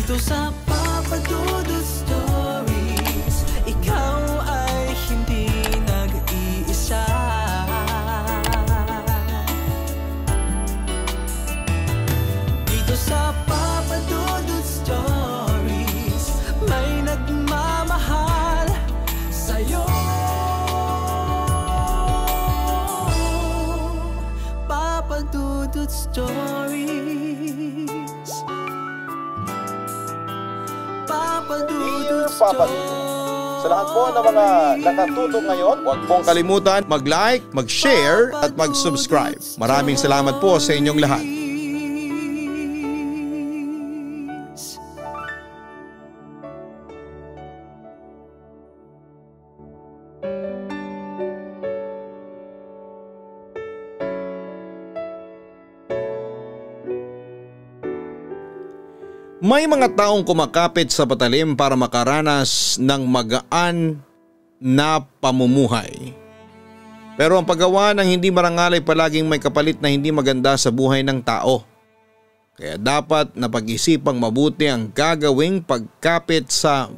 Dito sa Papa Dudut Stories, ikaw ay hindi nag-iisa. Dito sa Papa Dudut Stories, may nagmamahal sa'yo. Papa Dudut Stories. Papa Dudut Stories. Sa lahat po ng mga nakatutok ngayon, huwag pong kalimutan mag-like, mag-share at mag-subscribe. Maraming salamat po sa inyong lahat. May mga taong kumakapit sa patalim para makaranas ng magaan na pamumuhay. Pero ang paggawa ng hindi marangal ay palaging may kapalit na hindi maganda sa buhay ng tao. Kaya dapat na pag-isipang mabuti ang gagawing pagkapit sa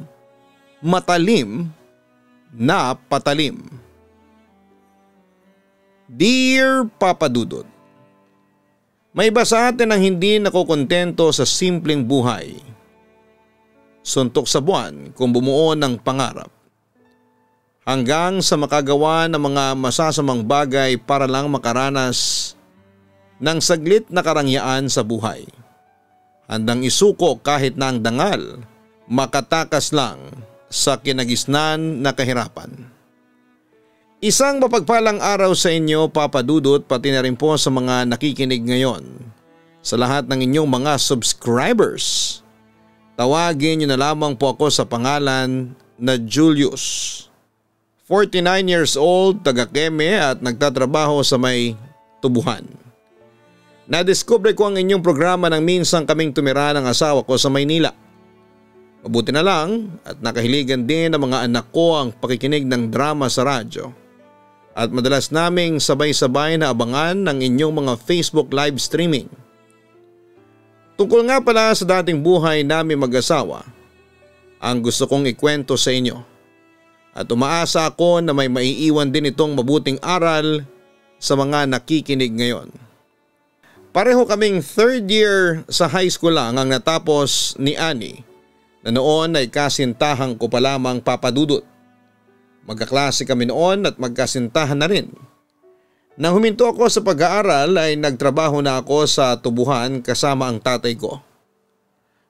matalim na patalim. Dear Papa Dudut, may iba sa atin ang hindi nakokontento sa simpleng buhay. Suntok sa buwan kung bumuo ng pangarap. Hanggang sa makagawa ng mga masasamang bagay para lang makaranas ng saglit na karangyaan sa buhay. Handang isuko kahit na ang dangal, makatakas lang sa kinagisnan na kahirapan. Isang mapagpalang araw sa inyo, Papa Dudut, pati na rin po sa mga nakikinig ngayon. Sa lahat ng inyong mga subscribers, tawagin niyo na lamang po ako sa pangalan na Julius. 49 years old, taga Keme at nagtatrabaho sa may Tubuhan. Nadiskubre ko ang inyong programa nang minsan kaming tumira ng asawa ko sa Maynila. Mabuti na lang at nakahiligan din ng mga anak ko ang pakikinig ng drama sa radyo. At madalas naming sabay-sabay na abangan ng inyong mga Facebook live streaming. Tungkol nga pala sa dating buhay namin mag-asawa, ang gusto kong ikwento sa inyo. At umaasa ako na may maiiwan din itong mabuting aral sa mga nakikinig ngayon. Pareho kaming third year sa high school lang ang natapos ni Annie, na noon ay kasintahan ko pa lamang, Papa Dudut. Magkaklase kami noon at magkasintahan na rin. Nang huminto ako sa pag-aaral ay nagtrabaho na ako sa Tubuhan kasama ang tatay ko.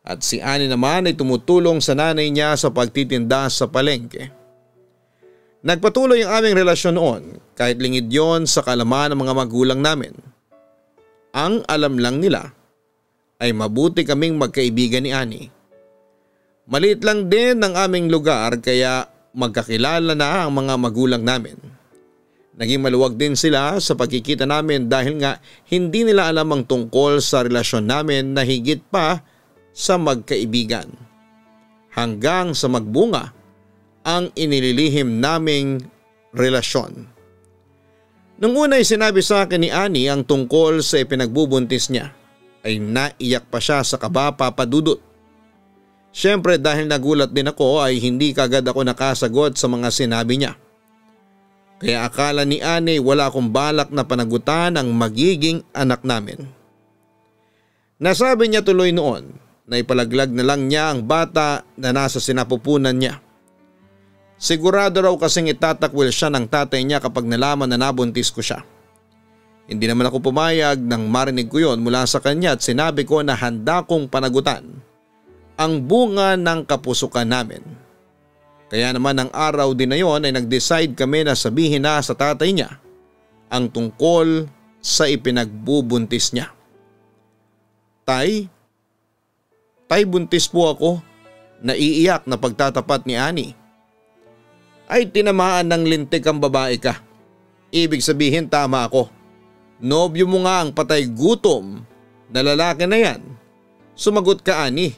At si Annie naman ay tumutulong sa nanay niya sa pagtitinda sa palengke. Nagpatuloy ang aming relasyon noon kahit lingid yon sa kaalaman ng mga magulang namin. Ang alam lang nila ay mabuti kaming magkaibigan ni Annie. Maliit lang din ang aming lugar kaya magkakilala na ang mga magulang namin. Naging maluwag din sila sa pagkikita namin dahil nga hindi nila alam ang tungkol sa relasyon namin na higit pa sa magkaibigan. Hanggang sa magbunga ang inililihim naming relasyon. Nung una ay sinabi sa akin ni Annie ang tungkol sa ipinagbubuntis niya, ay naiyak pa siya sa kaba, Papa Dudut. Siyempre dahil nagulat din ako ay hindi kagad ako nakasagot sa mga sinabi niya. Kaya akala ni Annie wala akong balak na panagutan ang magiging anak namin. Nasabi niya tuloy noon na ipalaglag na lang niya ang bata na nasa sinapupunan niya. Sigurado raw kasing itatakwil siya ng tatay niya kapag nalaman na nabuntis ko siya. Hindi naman ako pumayag nang marinig ko yon mula sa kanya at sinabi ko na handa kong panagutan ang bunga ng kapusukan namin. Kaya naman ang araw din na yon ay nag-decide kami na sabihin na sa tatay niya ang tungkol sa ipinagbubuntis niya. Tay, buntis po ako, naiiyak na pagtatapat ni Annie. Ay tinamaan ng lintik ang babae ka. Ibig sabihin tama ako. Nobyo mo nga ang patay gutom na lalaki na yan. Sumagot ka, Annie.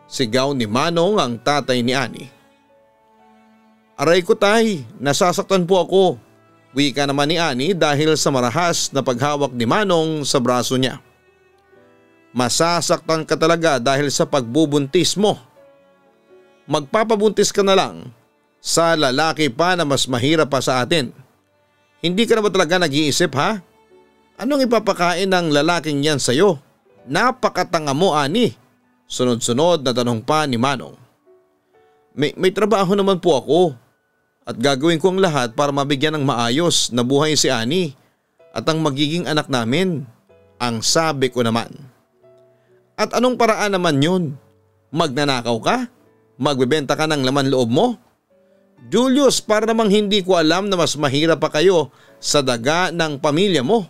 Sigaw ni Manong ang tatay ni Annie. Aray ko tay, nasasaktan po ako. Wika naman ni Annie dahil sa marahas na paghawak ni Manong sa braso niya. Masasaktan ka talaga dahil sa pagbubuntis mo. Magpapabuntis ka na lang sa lalaki pa na mas mahirap pa sa atin. Hindi ka na ba talaga nag-iisip ha? Anong ipapakain ng lalaking yan sa'yo? Napakatanga mo, Ani. Sunod-sunod na tanong pa ni Manong. May trabaho naman po ako at gagawin ko ang lahat para mabigyan ng maayos na buhay si Ani at ang magiging anak namin. Ang sabi ko naman. At anong paraan naman yun? Magnanakaw ka? Magbebenta ka ng laman loob mo? Julius, para namang hindi ko alam na mas mahirap pa kayo sa daga ng pamilya mo.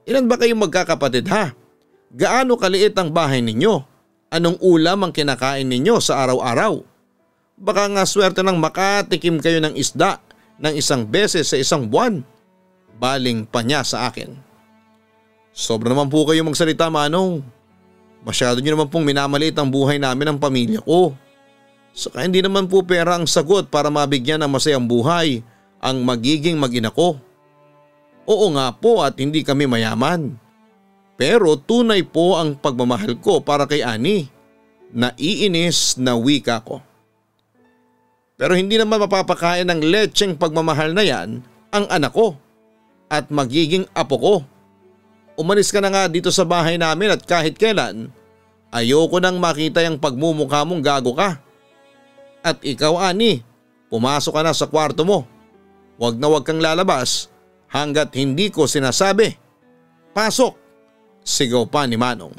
Ilan ba kayong magkakapatid ha? Gaano kaliit ang bahay ninyo? Anong ulam ang kinakain ninyo sa araw-araw? Baka nga swerte nang makatikim kayo ng isda ng isang beses sa isang buwan. Baling pa niya sa akin. Sobra naman po kayo magsalita, Manong. Masyado nyo naman pong minamaliit ang buhay namin ng pamilya ko. Saka hindi naman po pera ang sagot para mabigyan ng masayang buhay ang magiging mag-ina ko. Oo nga po at hindi kami mayaman. Pero tunay po ang pagmamahal ko para kay Ani. Naiinis na wika ko. Pero hindi naman mapapakain ng lecheng pagmamahal na yan ang anak ko at magiging apo ko. Umalis ka na nga dito sa bahay namin at kahit kailan, ayoko nang makita yung pagmumukha mong gago ka. At ikaw, Ani, pumasok ka na sa kwarto mo. Huwag na huwag kang lalabas hanggat hindi ko sinasabi. Pasok! Sigaw pa ni Manong.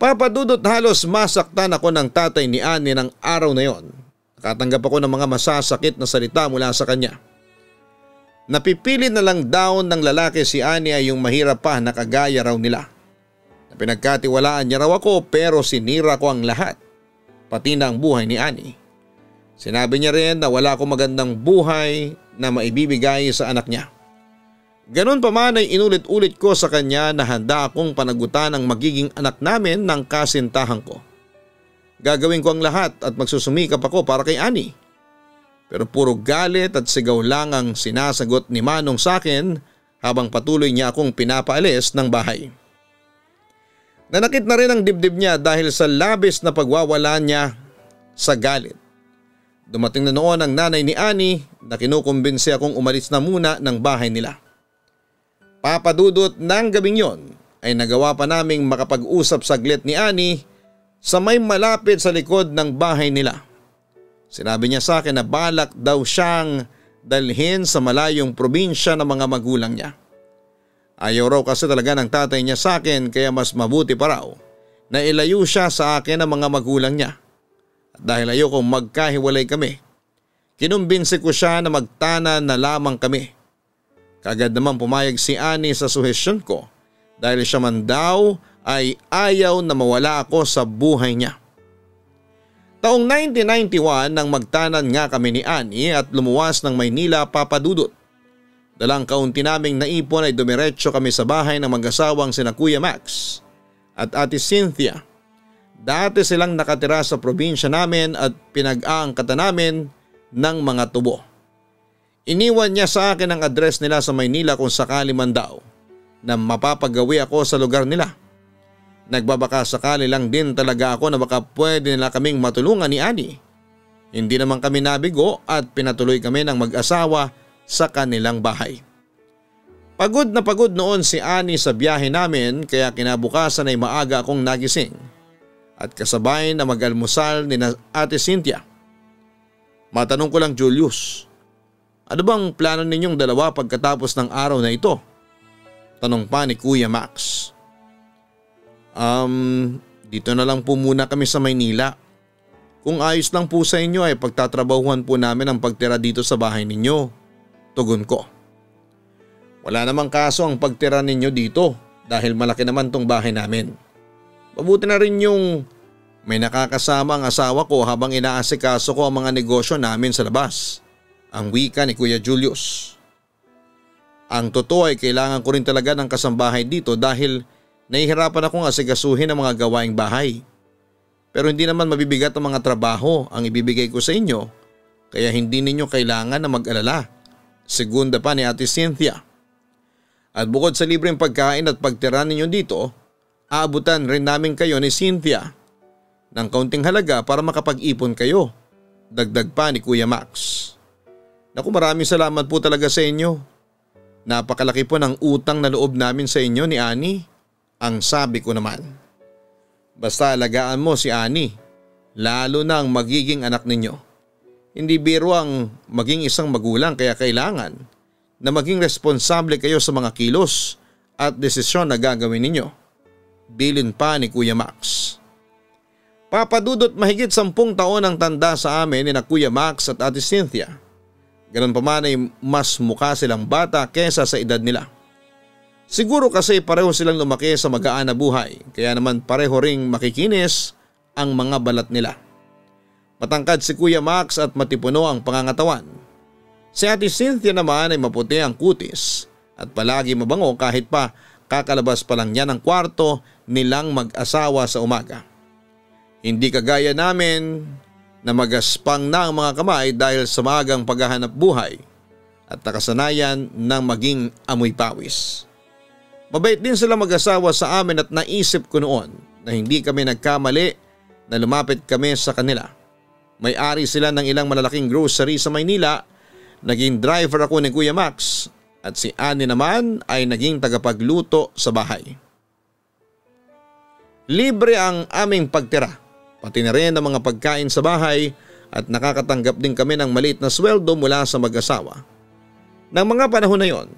Papadudot halos masaktan ako ng tatay ni Ani ng araw na yon. Nakatanggap ako ng mga masasakit na salita mula sa kanya. Napipili na lang daw ng lalaki si Ani ay yung mahirap pa na kagaya raw nila. Pinagkatiwalaan niya raw ako pero sinira ko ang lahat, pati na ang buhay ni Ani. Sinabi niya rin na wala akong magandang buhay na maibibigay sa anak niya. Ganon pa man ay inulit-ulit ko sa kanya na handa akong panagutan ang magiging anak namin ng kasintahan ko. Gagawin ko ang lahat at magsusumikap ako para kay Ani. Pero puro galit at sigaw lang ang sinasagot ni Manong sa akin habang patuloy niya akong pinapaalis ng bahay. Nanakit na rin ang dibdib niya dahil sa labis na pagwawala niya sa galit. Dumating na noon ang nanay ni Ani na kinukumbinsi akong umalis na muna ng bahay nila. Papadudot ng gabing yon ay nagawa pa naming makapag-usap saglit ni Ani sa may malapit sa likod ng bahay nila. Sinabi niya sa akin na balak daw siyang dalhin sa malayong probinsya ng mga magulang niya. Ayaw raw kasi talaga ng tatay niya sa akin kaya mas mabuti pa raw na ilayo siya sa akin ng mga magulang niya. At dahil ayokong magkahiwalay kami, kinumbinsi ko siya na magtanan na lamang kami. Kagad naman pumayag si Ani sa suhestyon ko dahil siya man daw ay ayaw na mawala ako sa buhay niya. Taong 1991 nang magtanan nga kami ni Ani at lumuwas ng Maynila, Papadudot. Dalang kaunti naming naipon ay dumiretso kami sa bahay ng mag-asawang sina Kuya Max at Ate Cynthia. Dati silang nakatira sa probinsya namin at pinag-aangkatan namin ng mga tubo. Iniwan niya sa akin ang address nila sa Maynila kung sakali man daw na mapapagawi ako sa lugar nila. Nagbabaka sakali lang din talaga ako na baka pwede nila kaming matulungan ni Ani. Hindi naman kami nabigo at pinatuloy kami ng mag-asawa sa kanilang bahay. Pagod na pagod noon si Ani sa biyahe namin kaya kinabukasan ay maaga akong nagising at kasabay na mag-almusal ni Ate Cynthia. Matanong ko lang, Julius, ano bang plano ninyong dalawa pagkatapos ng araw na ito? Tanong pa ni Kuya Max. Dito na lang po muna kami sa Maynila. Kung ayos lang po sa inyo ay pagtatrabahuhan po namin ang pagtira dito sa bahay ninyo. Tugon ko. Wala namang kaso ang pagtira ninyo dito dahil malaki naman tong bahay namin. Mabuti na rin yung may nakakasama ang asawa ko habang inaasikaso ko ang mga negosyo namin sa labas. Ang wika ni Kuya Julius. Ang totoo ay kailangan ko rin talaga ng kasambahay dito dahil nahihirapan akong asikasuhin ang mga gawaing bahay. Pero hindi naman mabibigat ang mga trabaho ang ibibigay ko sa inyo kaya hindi ninyo kailangan na mag-alala. Segunda pa ni Ate Cynthia. At bukod sa libreng pagkain at pagtira ninyo dito aabutan rin namin kayo ni Cynthia ng kaunting halaga para makapag-ipon kayo. Dagdag pa ni Kuya Max. Naku, maraming salamat po talaga sa inyo. Napakalaki po ng utang na loob namin sa inyo ni Annie. Ang sabi ko naman. Basta alagaan mo si Annie, lalo na ang magiging anak ninyo. Hindi biro ang maging isang magulang, kaya kailangan na maging responsable kayo sa mga kilos at desisyon na gagawin ninyo. Bilin pa ni Kuya Max. Papa Dudut, mahigit 10 taon ang tanda sa amin ni na Kuya Max at Ate Cynthia. Ganun pa man ay mas mukha silang bata kesa sa edad nila. Siguro kasi pareho silang lumaki sa magaan na buhay, kaya naman pareho ring makikinis ang mga balat nila. Matangkad si Kuya Max at matipuno ang pangangatawan. Si Ate Cynthia naman ay maputi ang kutis at palagi mabango kahit pa kakalabas pa lang niya ng kwarto nilang mag-asawa sa umaga. Hindi kagaya namin na magaspang na ang mga kamay dahil sa maagang paghahanap buhay at nakasanayan ng maging amoy pawis. Mabait din sila mag-asawa sa amin at naisip ko noon na hindi kami nagkamali na lumapit kami sa kanila. May-ari sila ng ilang malalaking grocery sa Maynila, naging driver ako ni Kuya Max at si Annie naman ay naging tagapagluto sa bahay. Libre ang aming pagtira. Pati na rin ang mga pagkain sa bahay at nakakatanggap din kami ng maliit na sweldo mula sa mag-asawa. Nang mga panahon na yon,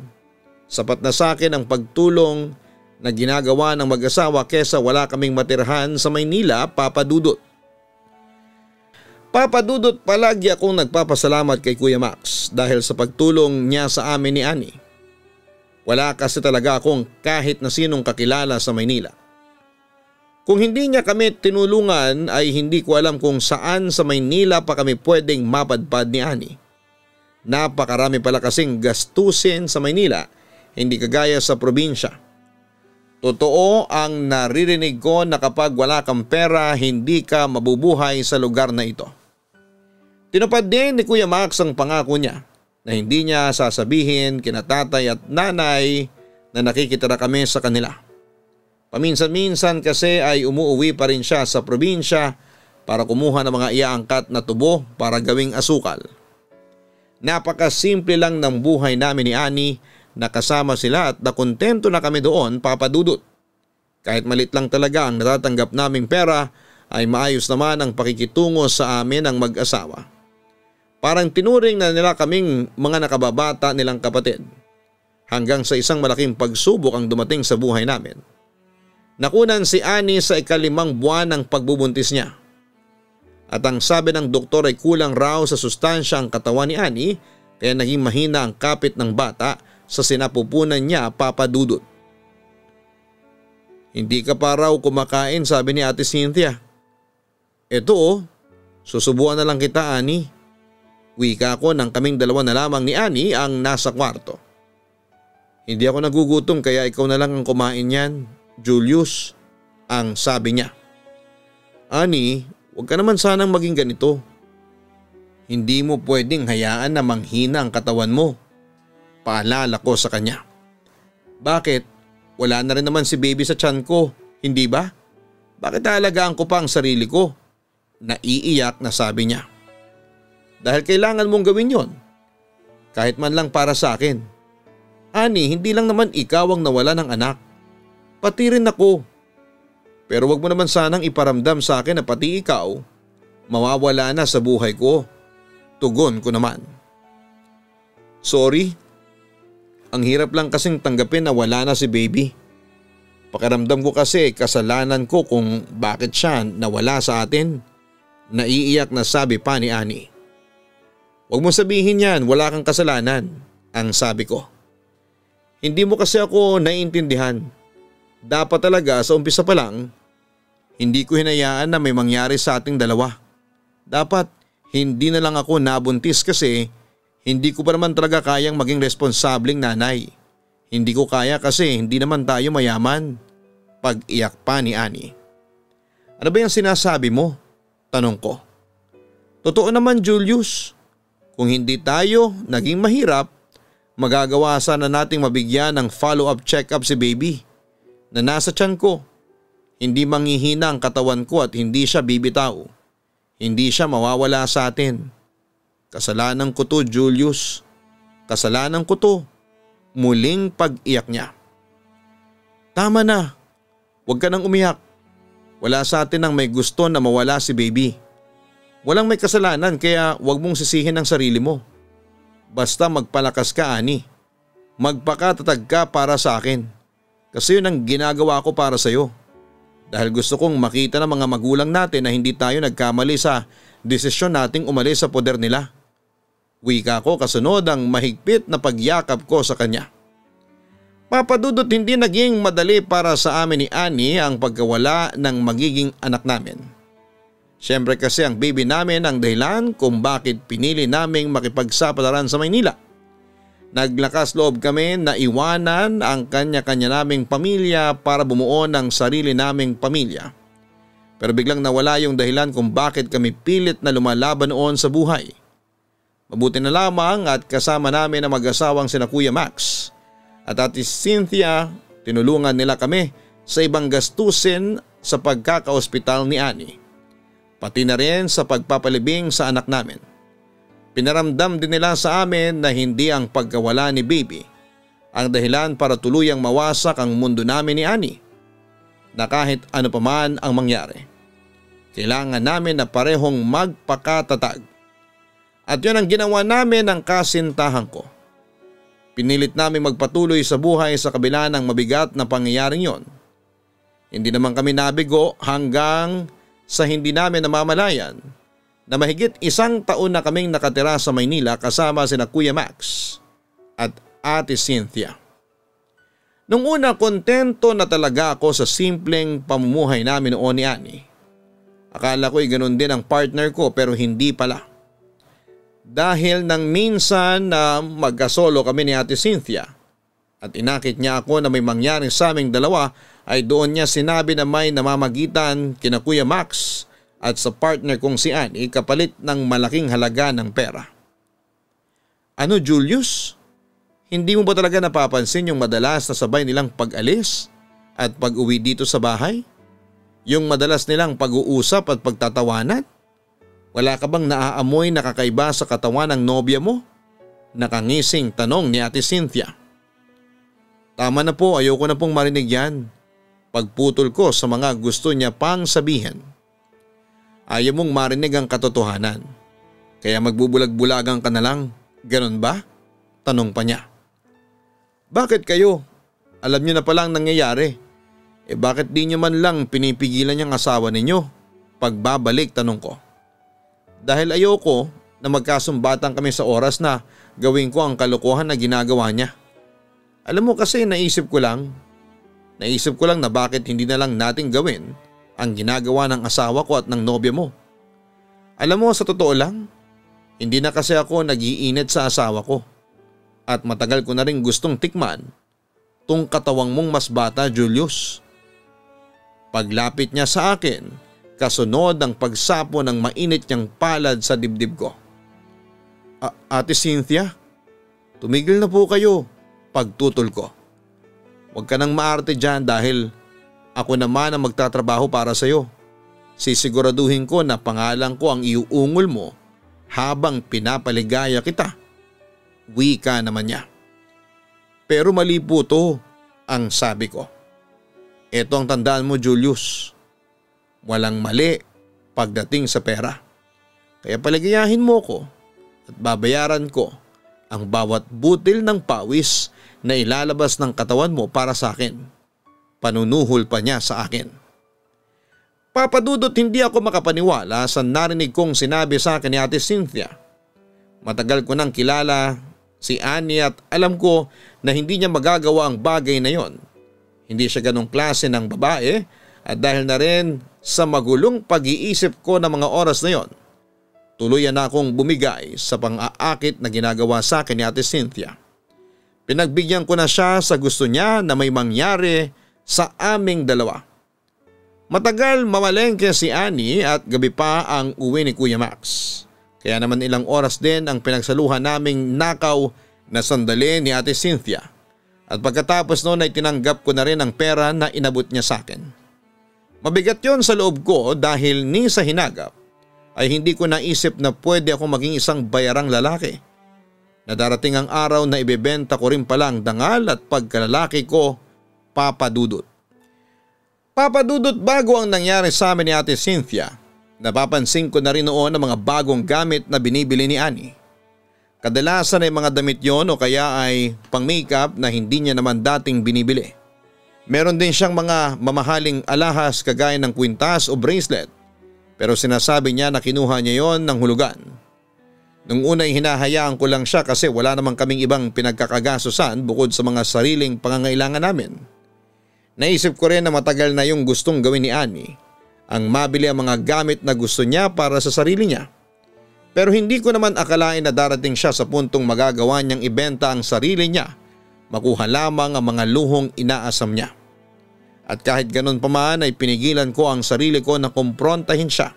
sapat na sa akin ang pagtulong na ginagawa ng mag-asawa kesa wala kaming matirhan sa Maynila, Papa Dudut. Papa Dudut, palagi akong nagpapasalamat kay Kuya Max dahil sa pagtulong niya sa amin ni Annie. Wala kasi talaga akong kahit na sinong kakilala sa Maynila. Kung hindi niya kami tinulungan ay hindi ko alam kung saan sa Maynila pa kami pwedeng mapadpad ni Annie. Napakarami pala kasing gastusin sa Maynila, hindi kagaya sa probinsya. Totoo ang naririnig ko na kapag wala kang pera, hindi ka mabubuhay sa lugar na ito. Tinupad din ni Kuya Max ang pangako niya na hindi niya sasabihin kina tatay at nanay na nakikitira kami sa kanila. Paminsan-minsan kasi ay umuuwi pa rin siya sa probinsya para kumuha ng mga iaangkat na tubo para gawing asukal. Napakasimple lang ng buhay namin ni Annie na kasama sila at nakontento na kami doon, Papa Dudut. Kahit malit lang talaga ang natatanggap naming pera ay maayos naman ang pakikitungo sa amin ng mag-asawa. Parang tinuring na nila kaming mga nakababata nilang kapatid hanggang sa isang malaking pagsubok ang dumating sa buhay namin. Nakunan si Annie sa 5 buwan ng pagbubuntis niya. At ang sabi ng doktor ay kulang raw sa sustansya ang katawan ni Annie kaya naging mahina ang kapit ng bata sa sinapupunan niya, Papa Dudut. Hindi ka pa raw kumakain, sabi ni Ate Cynthia. Eto susubuan na lang kita, Annie. Wika ko nang kaming dalawa na lamang ni Annie ang nasa kwarto. Hindi ako nagugutom kaya ikaw na lang ang kumain yan, Julius, ang sabi niya. Annie, huwag ka naman sanang maging ganito. Hindi mo pwedeng hayaan na manghina ang katawan mo. Paalala ko sa kanya. Bakit? Wala na rin naman si baby sa tiyan ko, hindi ba? Bakit aalagaan ko pa ang sarili ko? Naiiyak na sabi niya. Dahil kailangan mong gawin yon. Kahit man lang para sa akin. Annie, hindi lang naman ikaw ang nawala ng anak. Pati rin ako. Pero wag mo naman sanang iparamdam sa akin na pati ikaw mawawala na sa buhay ko. Tugon ko naman. Sorry. Ang hirap lang kasing tanggapin na wala na si baby. Pakiramdam ko kasi kasalanan ko kung bakit siya nawala sa atin. Naiiyak na sabi pa ni Annie. Huwag mo sabihin yan, wala kang kasalanan, ang sabi ko. Hindi mo kasi ako naiintindihan. Dapat talaga sa umpisa pa lang, hindi ko hinayaan na may mangyari sa ating dalawa. Dapat hindi na lang ako nabuntis kasi hindi ko pa naman talaga kayang maging responsableng nanay. Hindi ko kaya kasi hindi naman tayo mayaman. Pag-iyak pa ni Annie. Ano ba yung sinasabi mo? Tanong ko. Totoo naman, Julius. Kung hindi tayo naging mahirap, magagawa sana nating mabigyan ng follow-up check-up si baby na nasa tiyan ko. Hindi manghihina ang katawan ko at hindi siya bibitaw. Hindi siya mawawala sa atin. Kasalanan ko to, Julius. Kasalanan ko to. Muling pag-iyak niya. Tama na. Huwag ka nang umiyak. Wala sa atin ang may gusto na mawala si baby. Walang may kasalanan kaya huwag mong sisihin ang sarili mo. Basta magpalakas ka, Ani. Magpakatatag ka para sa akin. Kasi yun ang ginagawa ko para sa iyo. Dahil gusto kong makita ng mga magulang natin na hindi tayo nagkamali sa desisyon nating umalis sa poder nila. Wika ko kasunod ang mahigpit na pagyakap ko sa kanya. Papa Dudut, hindi naging madali para sa amin ni Annie ang pagkawala ng magiging anak namin. Siyempre kasi ang baby namin ang dahilan kung bakit pinili naming makipagsapalaran sa Maynila. Naglakas loob kami na iwanan ang kanya-kanya naming pamilya para bumuo ng sarili naming pamilya. Pero biglang nawala yung dahilan kung bakit kami pilit na lumalaban noon sa buhay. Mabuti na lamang at kasama namin ang mag-asawang sina Kuya Max at Ate Cynthia, tinulungan nila kami sa ibang gastusin sa pagkakaospital ni Annie. Pati na rin sa pagpapalibing sa anak namin. Pinaramdam din nila sa amin na hindi ang pagkawala ni baby ang dahilan para tuluyang mawasak ang mundo namin ni Annie. Na kahit ano pa man ang mangyari, kailangan namin na parehong magpakatatag. At yun ang ginawa namin ng kasintahan ko. Pinilit namin magpatuloy sa buhay sa kabila ng mabigat na pangyayaring yon. Hindi naman kami nabigo hanggang sa hindi namin namamalayan na mahigit 1 taon na kaming nakatira sa Maynila kasama sina Kuya Max at Ate Cynthia. Nung una, kontento na talaga ako sa simpleng pamumuhay namin noon ni Annie. Akala ko'y ganun din ang partner ko pero hindi pala. Dahil nang minsan na magkasolo kami ni Ate Cynthia at inakit niya ako na may mangyari sa aming dalawa ay doon niya sinabi na may namamagitan kina Kuya Max at sa partner kong si Annie kapalit ng malaking halaga ng pera. Ano, Julius? Hindi mo ba talaga napapansin yung madalas na sabay nilang pag-alis at pag-uwi dito sa bahay? Yung madalas nilang pag-uusap at pagtatawanan? Wala ka bang naaamoy na kakaiba sa katawan ng nobya mo? Nakangising tanong ni Ate Cynthia. Tama na po, ayoko na pong marinig yan. Pagputol ko sa mga gusto niya pang sabihin. Ayaw mong marinig ang katotohanan. Kaya magbubulag-bulagan ka na lang. Ganon ba? Tanong pa niya. Bakit kayo? Alam niyo na palang nangyayari. Bakit di niyo man lang pinipigilan niyang asawa ninyo? Pagbabalik, tanong ko. Dahil ayoko na magkasumbatan kami sa oras na gawin ko ang kalokohan na ginagawa niya. Alam mo kasi naisip ko lang na bakit hindi na lang natin gawin ang ginagawa ng asawa ko at ng nobya mo. Alam mo, sa totoo lang, hindi na kasi ako nag-iinit sa asawa ko at matagal ko na rin gustong tikman tong katawang mong mas bata, Julius. Paglapit niya sa akin, kasunod ang pagsapo ng mainit niyang palad sa dibdib ko. Ate Cynthia, tumigil na po kayo, pagtutol ko. Huwag ka nang maarte dyan dahil ako naman ang magtatrabaho para sa iyo. Sisiguraduhin ko na pangalan ko ang iuungol mo habang pinapaligaya kita. Wika naman niya. Pero mali po to, ang sabi ko. Ito ang tandaan mo, Julius. Walang mali pagdating sa pera. Kaya paligayahin mo ko at babayaran ko ang bawat butil ng pawis na ilalabas ng katawan mo para sa akin. Panunuhol pa niya sa akin. Papa Dudut, hindi ako makapaniwala sa narinig kong sinabi sa akin ni Ate Cynthia. Matagal ko nang kilala si Annie at alam ko na hindi niya magagawa ang bagay na yon. Hindi siya ganong klase ng babae at dahil na rin sa magulong pag-iisip ko ng mga oras na yon, tuluyan na akong bumigay sa pang-aakit na ginagawa sa akin ni Ate Cynthia. Pinagbigyan ko na siya sa gusto niya na may mangyari sa aming dalawa. Matagal mamalengke si Annie at gabi pa ang uwi ni Kuya Max. Kaya naman ilang oras din ang pinagsaluhan naming nakaw na sandali ni Ate Cynthia. At pagkatapos noon ay tinanggap ko na rin ang pera na inabot niya sa akin. Mabigat yon sa loob ko dahil ni sa hinagap ay hindi ko naisip na pwede ako maging isang bayarang lalaki. Na darating ang araw na ibebenta ko rin palang dangal at pagkalalaki ko, Papa Dudut. Papa Dudut, bago ang nangyari sa amin ni Ate Cynthia, napapansin ko na rin noon ang mga bagong gamit na binibili ni Annie. Kadalasan ay mga damit yon o kaya ay pang makeup na hindi niya naman dating binibili. Meron din siyang mga mamahaling alahas kagaya ng kwintas o bracelet, pero sinasabi niya na kinuha niya yon ng hulugan. Nung unay hinahayaan ko lang siya kasi wala namang kaming ibang pinagkakagastusan bukod sa mga sariling pangangailangan namin. Naisip ko rin na matagal na yung gustong gawin ni Annie, ang mabili ang mga gamit na gusto niya para sa sarili niya. Pero hindi ko naman akalain na darating siya sa puntong magagawa niyang ibenta ang sarili niya, makuha lamang ang mga luhong inaasam niya. At kahit ganun pa man ay pinigilan ko ang sarili ko na kumprontahin siya.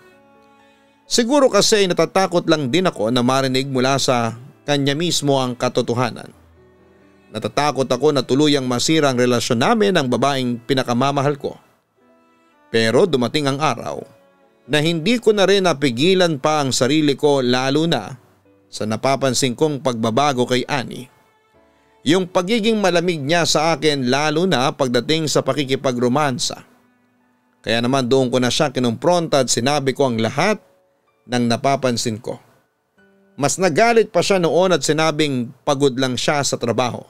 Siguro kasi natatakot lang din ako na marinig mula sa kanya mismo ang katotohanan. Natatakot ako na tuluyang masira ang relasyon namin ng babaeng pinakamamahal ko. Pero dumating ang araw na hindi ko na rin napigilan pa ang sarili ko, lalo na sa napapansin kong pagbabago kay Annie. Yung pagiging malamig niya sa akin, lalo na pagdating sa pakikipagromansa. Kaya naman doon ko na siya kinumpronta at sinabi ko ang lahat ng napapansin ko. Mas nagalit pa siya noon at sinabing pagod lang siya sa trabaho.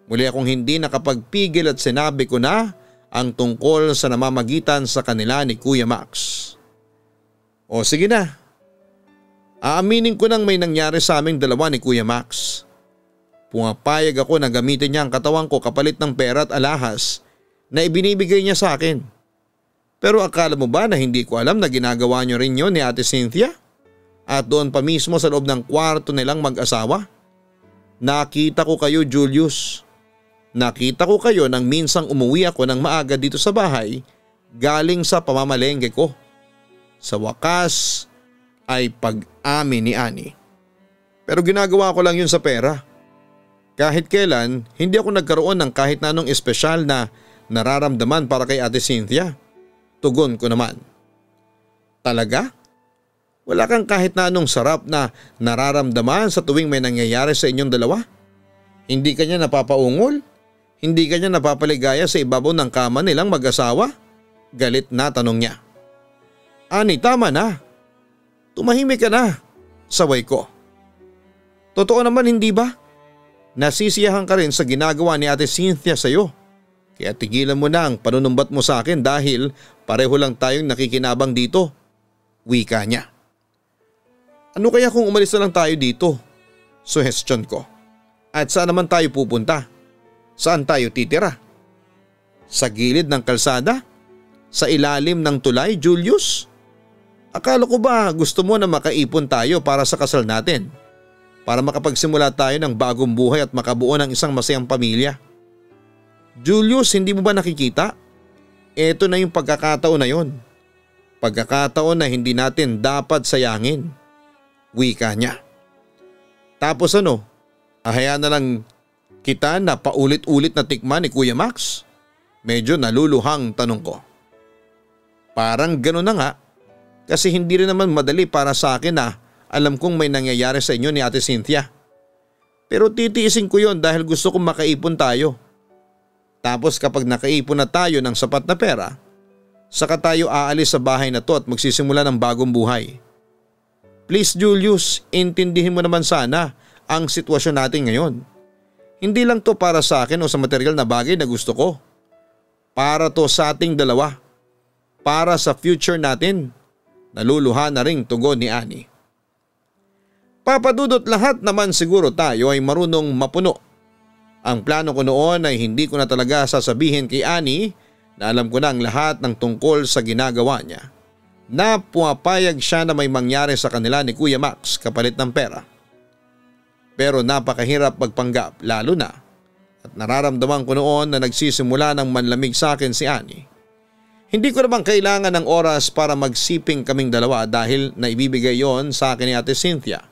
Muli akong hindi nakapagpigil at sinabi ko na ang tungkol sa namamagitan sa kanila ni Kuya Max. O sige na, aaminin ko nang may nangyari sa aming dalawa ni Kuya Max. Pumapayag ako na gamitin niya ang katawan ko kapalit ng pera at alahas na ibinibigay niya sa akin. Pero akala mo ba na hindi ko alam na ginagawa niyo rin yun ni Ate Cynthia? At doon pa mismo sa loob ng kwarto nilang mag-asawa? Nakita ko kayo, Julius. Nakita ko kayo nang minsang umuwi ako ng maaga dito sa bahay galing sa pamamalengke ko. Sa wakas ay pag-amin ni Annie. Pero ginagawa ko lang yun sa pera. Kahit kailan, hindi ako nagkaroon ng kahit na anong espesyal na nararamdaman para kay Ate Cynthia. Tugon ko naman. Talaga? Wala kang kahit na anong sarap na nararamdaman sa tuwing may nangyayari sa inyong dalawa? Hindi ka niya napapaungol? Hindi ka niya napapaligaya sa ibabaw ng kama nilang mag-asawa? Galit na tanong niya. Ani, tama na. Tumahimik ka na. Saway ko. Totoo naman, hindi ba? Nasisiyahan ka rin sa ginagawa ni Ate Cynthia sa iyo. Kaya tigilan mo na ang panunumbat mo sa akin dahil pareho lang tayong nakikinabang dito. Wika niya. Ano kaya kung umalis na lang tayo dito? Suhestyon ko. At saan naman tayo pupunta? Saan tayo titira? Sa gilid ng kalsada? Sa ilalim ng tulay, Julius? Akala ko ba gusto mo na makaipon tayo para sa kasal natin? Para makapagsimula tayo ng bagong buhay at makabuo ng isang masayang pamilya? Julius, hindi mo ba nakikita? Ito na yung pagkakataon na yon. Pagkakataon na hindi natin dapat sayangin. Wika niya. Tapos ano? Ahayaan na lang kita na paulit-ulit na tikman ni Kuya Max? Medyo naluluhang tanong ko. Parang gano'n na nga. Kasi hindi rin naman madali para sa akin na alam kong may nangyayari sa inyo ni Ate Cynthia. Pero titiisin ko yon dahil gusto kong makaipon tayo. Tapos kapag nakaipon na tayo ng sapat na pera, saka tayo aalis sa bahay na to at magsisimula ng bagong buhay. Please Julius, intindihin mo naman sana ang sitwasyon natin ngayon. Hindi lang to para sa akin o sa material na bagay na gusto ko. Para to sa ating dalawa. Para sa future natin. Naluluha na ring tugon ni Annie. Papadudot, lahat naman siguro tayo ay marunong mapuno. Ang plano ko noon ay hindi ko na talaga sasabihin kay Annie na alam ko na ang lahat ng tungkol sa ginagawa niya. Na pumapayag siya na may mangyari sa kanila ni Kuya Max kapalit ng pera. Pero napakahirap magpanggap, lalo na at nararamdaman ko noon na nagsisimula ng manlamig sa akin si Annie. Hindi ko naman kailangan ng oras para magsiping kaming dalawa dahil naibibigay yon sa akin ni Ate Cynthia.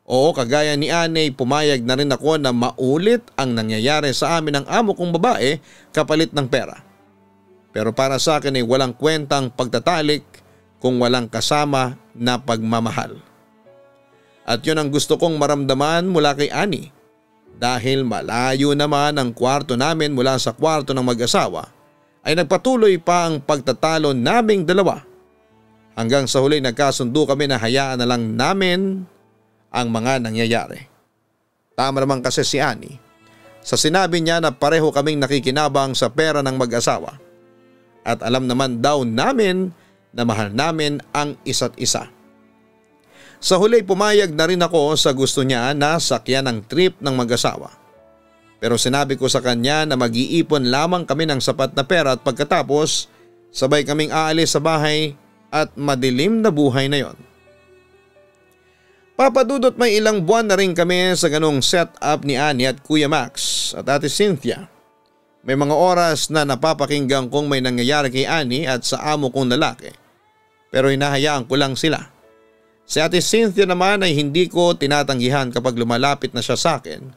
Oo, kagaya ni Annie, pumayag na rin ako na maulit ang nangyayari sa amin ng amo kong babae kapalit ng pera. Pero para sa akin ay walang kwentang pagtatalik kung walang kasama na pagmamahal. At yun ang gusto kong maramdaman mula kay Annie. Dahil malayo naman ang kwarto namin mula sa kwarto ng mag-asawa, ay nagpatuloy pa ang pagtatalo naming dalawa. Hanggang sa huli nagkasundo kami na hayaan na lang namin ang mga nangyayari. Tama naman kasi si Annie sa sinabi niya na pareho kaming nakikinabang sa pera ng mag-asawa. At alam naman daw namin na mahal namin ang isa't isa. Sa huli pumayag na rin ako sa gusto niya na sakyan ang trip ng mag-asawa. Pero sinabi ko sa kanya na mag-iipon lamang kami ng sapat na pera at pagkatapos sabay kaming aalis sa bahay at madilim na buhay na yon. Papadudot may ilang buwan na rin kami sa ganong setup ni Annie at Kuya Max at Ate Cynthia. May mga oras na napapakinggan kong may nangyayari kay Annie at sa amo kong lalaki. Pero hinahayaan ko lang sila. Si Ate Cynthia naman ay hindi ko tinatanggihan kapag lumalapit na siya sa akin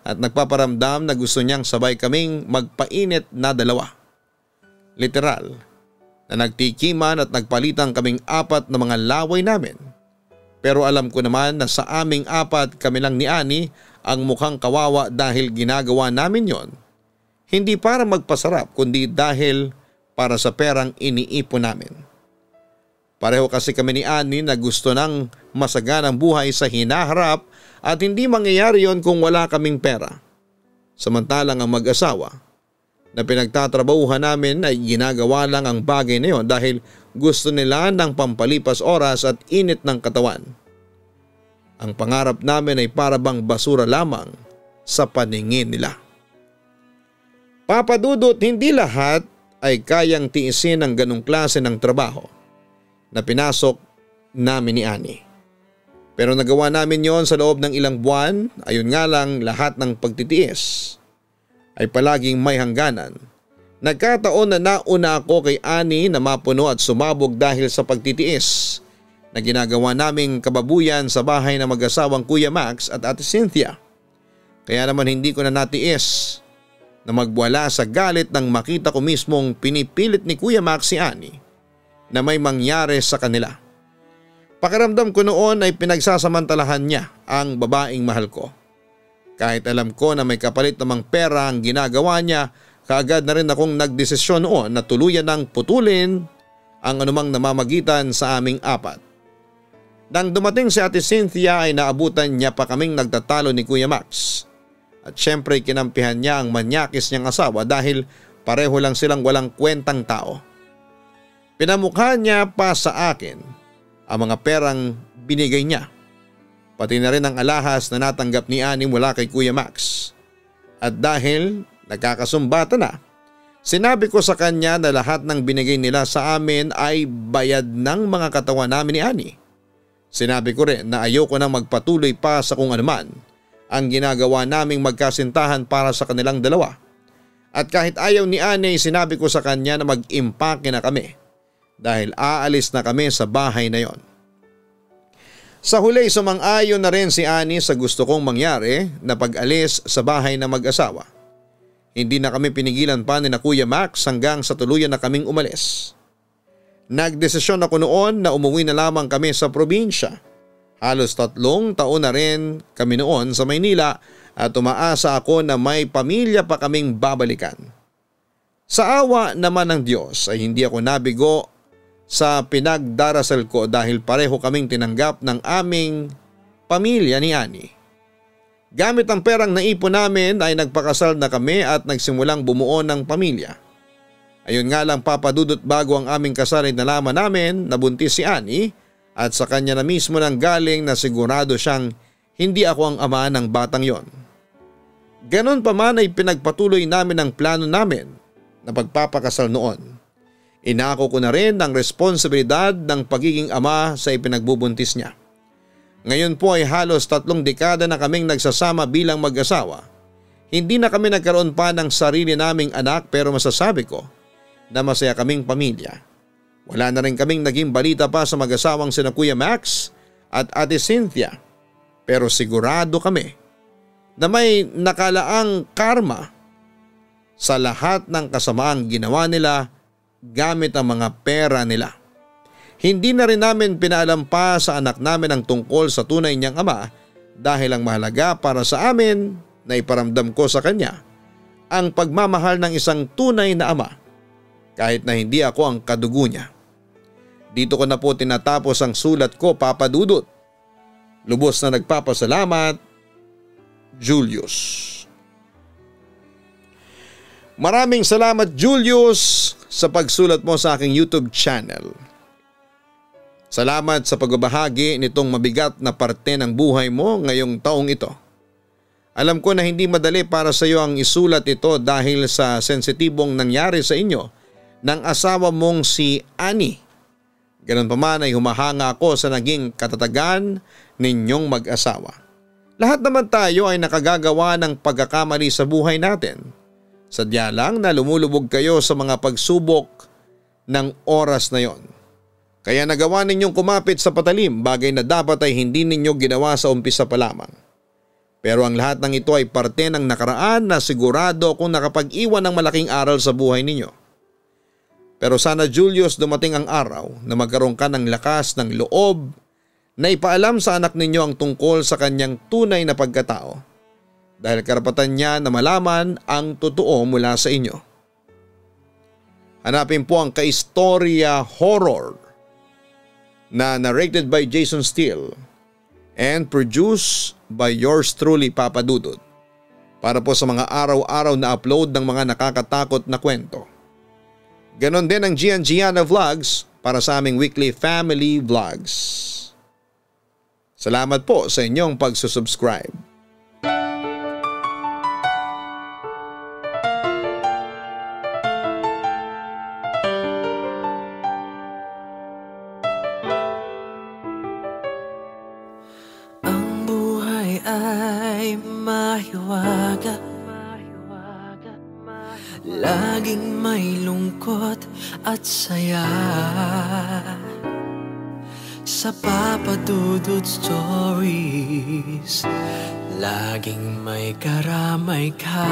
at nagpaparamdam na gusto niyang sabay kaming magpainit na dalawa. Literal, na nagtikiman at nagpalitan kaming apat na mga laway namin. Pero alam ko naman na sa aming apat kami lang ni Annie ang mukhang kawawa dahil ginagawa namin yon. Hindi para magpasarap kundi dahil para sa perang iniipon namin. Pareho kasi kami ni Annie na gusto ng masaganang buhay sa hinaharap at hindi mangyayari yon kung wala kaming pera. Samantalang ang mag-asawa na pinagtatrabahuhan namin ay ginagawa lang ang bagay na yon dahil gusto nila ng pampalipas oras at init ng katawan. Ang pangarap namin ay para bang basura lamang sa paningin nila. Papadudot, hindi lahat ay kayang tiisin ang ganong klase ng trabaho na pinasok namin ni Annie. Pero nagawa namin yon sa loob ng ilang buwan. Ayun nga lang, lahat ng pagtitiis ay palaging may hangganan. Nagkataon na nauna ako kay Annie na mapuno at sumabog dahil sa pagtitiis na ginagawa naming kababuyan sa bahay ng mag-asawang Kuya Max at Ate Cynthia. Kaya naman hindi ko na natiis na magwala sa galit nang makita ko mismong pinipilit ni Kuya Max si Annie na may mangyari sa kanila. Pakiramdam ko noon ay pinagsasamantalahan niya ang babaeng mahal ko. Kahit alam ko na may kapalit namang pera ang ginagawa niya, kaagad na rin akong nagdesisyon noon na tuluyan ng putulin ang anumang namamagitan sa aming apat. Nang dumating si Ate Cynthia ay naabutan niya pa kaming nagtatalo ni Kuya Max. At syempre kinampihan niya ang manyakis niyang asawa dahil pareho lang silang walang kwentang tao. Pinamukha niya pa sa akin ang mga perang binigay niya. Pati na rin ang alahas na natanggap ni Annie mula kay Kuya Max. At dahil nagkakasumbatan na, sinabi ko sa kanya na lahat ng binigay nila sa amin ay bayad ng mga katawan namin ni Annie. Sinabi ko rin na ayoko nang magpatuloy pa sa kung anuman ang ginagawa naming magkasintahan para sa kanilang dalawa. At kahit ayaw ni Annie, sinabi ko sa kanya na mag-impake na kami dahil aalis na kami sa bahay na yon. Sa huli sumang-ayon na rin si Annie sa gusto kong mangyari na pag-alis sa bahay na mag-asawa. Hindi na kami pinigilan pa ni na Kuya Max hanggang sa tuluyan na kaming umalis. Nagdesisyon ako noon na umuwi na lamang kami sa probinsya. Halos 3 taon na rin kami noon sa Maynila at umaasa ako na may pamilya pa kaming babalikan. Sa awa naman ng Diyos ay hindi ako nabigo sa pinagdarasal ko dahil pareho kaming tinanggap ng aming pamilya ni Annie. Gamit ang perang naipon namin ay nagpakasal na kami at nagsimulang bumuo ng pamilya. Ayun nga lang papadudot, bago ang aming kasal ay nalaman namin na buntis si Annie at sa kanya na mismo nang galing na sigurado siyang hindi ako ang ama ng batang yon. Ganon pa man ay pinagpatuloy namin ang plano namin na pagpapakasal noon. Inako ko na rin ang responsibilidad ng pagiging ama sa ipinagbubuntis niya. Ngayon po ay halos 3 dekada na kaming nagsasama bilang mag-asawa. Hindi na kami nagkaroon pa ng sarili naming anak, pero masasabi ko na masaya kaming pamilya. Wala na rin kaming naging balita pa sa mag-asawang sina Kuya Max at Ate Cynthia, pero sigurado kami na may nakalaang karma sa lahat ng kasamaang ginawa nila gamit ang mga pera nila. Hindi na rin namin pinaalam pa sa anak namin ang tungkol sa tunay niyang ama dahil ang mahalaga para sa amin na iparamdam ko sa kanya ang pagmamahal ng isang tunay na ama kahit na hindi ako ang kadugo niya. Dito ko na po tinatapos ang sulat ko, Papa Dudut. Lubos na nagpapasalamat, Julius. Maraming salamat, Julius, sa pagsulat mo sa aking YouTube channel. Salamat sa pagbabahagi nitong mabigat na parte ng buhay mo ngayong taong ito. Alam ko na hindi madali para sa iyo ang isulat ito dahil sa sensitibong nangyari sa inyo ng asawa mong si Annie. Ganun pa man ay humahanga ako sa naging katatagan ninyong mag-asawa. Lahat naman tayo ay nakagagawa ng pagkakamali sa buhay natin. Sadya lang na lumulubog kayo sa mga pagsubok ng oras na yon. Kaya nagawa ninyong kumapit sa patalim, bagay na dapat ay hindi ninyo ginawa sa umpisa pa lamang. Pero ang lahat ng ito ay parte ng nakaraan na sigurado akong nakapag-iwan ng malaking aral sa buhay ninyo. Pero sana, Julius, dumating ang araw na magkaroon ka ng lakas ng loob na ipaalam sa anak ninyo ang tungkol sa kanyang tunay na pagkatao dahil karapatan niya na malaman ang totoo mula sa inyo. Hanapin po ang Kaistorya Horror na narrated by Jason Steele and produced by yours truly, Papa Dudut, para po sa mga araw-araw na upload ng mga nakakatakot na kwento. Ganon din ang Gian Gianna Vlogs para sa aming weekly family vlogs. Salamat po sa inyong pagsusubscribe. Ang buhay ay mahiwaga, laging may lungkot at saya. Sa Papa Dudut Stories, laging may karamay ka.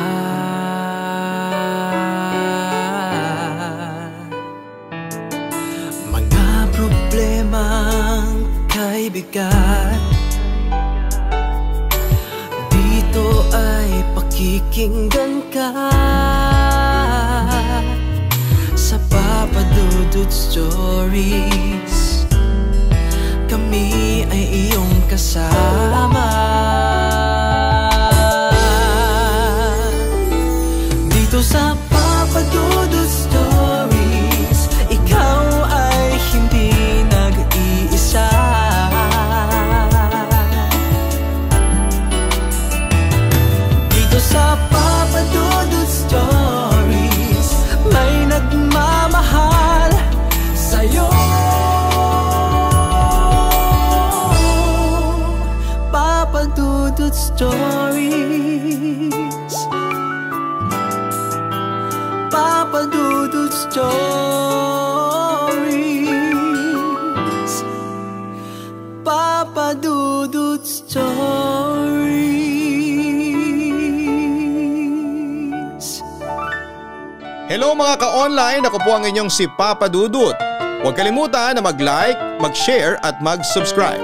Mga problemang kay bigat, dito ay pakikinggan ka. Sa Papa Dudut Stories, kami ay iyong kasama. Dito sa Papa Dudut Stories, ikaw ay hindi nag-iisa. Dito sa Papa Dudut Stories, may nagmamahal sa'yo. Papa Dudut Stories, Papa Dudut Stories, Papa Dudut Stories. Hello mga ka-online, ako po ang inyong si Papa Dudut. Huwag kalimutan na mag-like, mag-share at mag-subscribe.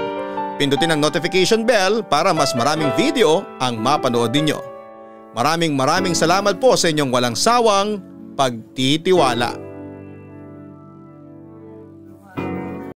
Pindutin ang notification bell para mas maraming video ang mapanood ninyo. Maraming salamat po sa inyong walang sawang pagtitiwala.